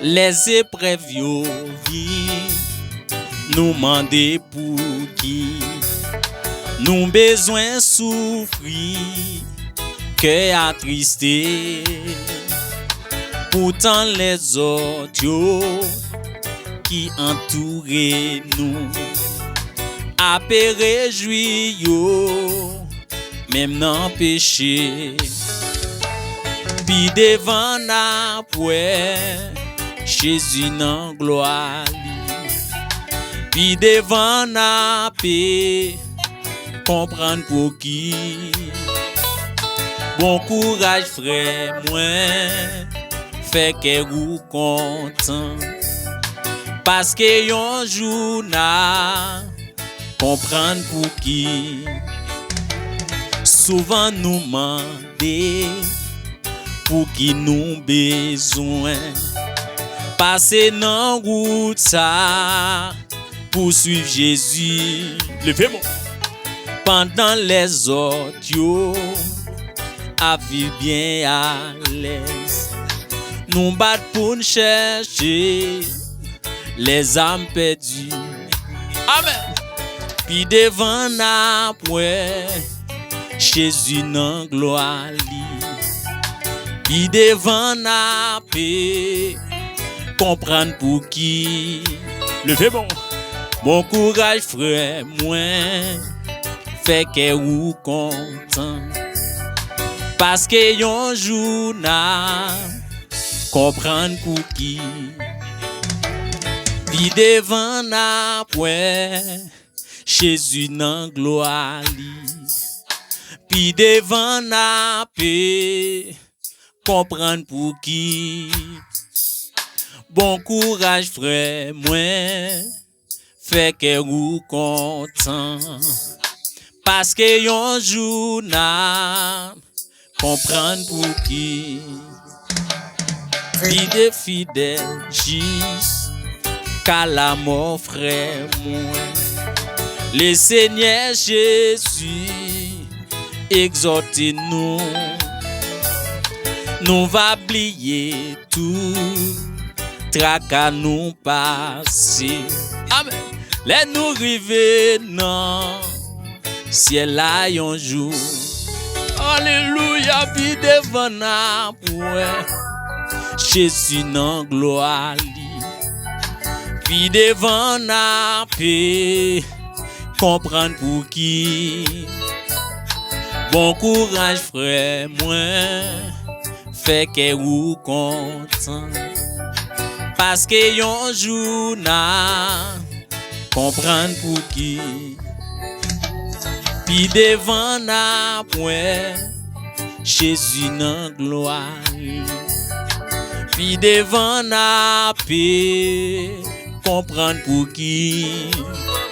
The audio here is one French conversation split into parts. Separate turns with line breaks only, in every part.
Les épreuves yo vie nous mandé pour qui nous besoin souffrir cœur attristé pourtant les autres yo, qui entouraient nous a réjoui yo même dans péché puis devant après Jésus dans gloire puis devant la paix comprendre pour qui bon courage frère moi fait que vous content parce que yon jour na comprendre pour qui souvent nous demander pour qui nous besoin passer dans route ça pour suivre Jésus levez-moi pendant les autres yo à vivre bien à l'aise nous battre pour nous chercher les âmes perdues amen puis devant après Jésus dans gloire puis devant la paix comprendre pour qui levez bon courage frère moi fait que vous content parce que yon jour na comprendre pour qui puis devant après Jésus dans gloire puis devant la paix comprendre pour qui bon courage frère moi fait que vous content parce que yon jour na comprendre pour qui puis des fidèles juste qu'à la mort frère moi le Seigneur Jésus exhorte nous va oublier tout tracas nous passer amen les nous river non ciel là un jour alléluia puis devant après Jésus dans gloire puis devant la paix comprendre pour qui bon courage frère moi fait que vous content parce que yon jour na comprendre pour qui puis devant après Jésus dans gloire puis devant la paix comprendre pour qui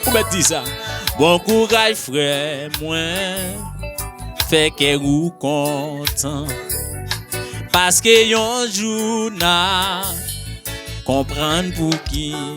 vous me dites ça bon courage frère moi fait que vous content parce que yon jour na comprendre pour qui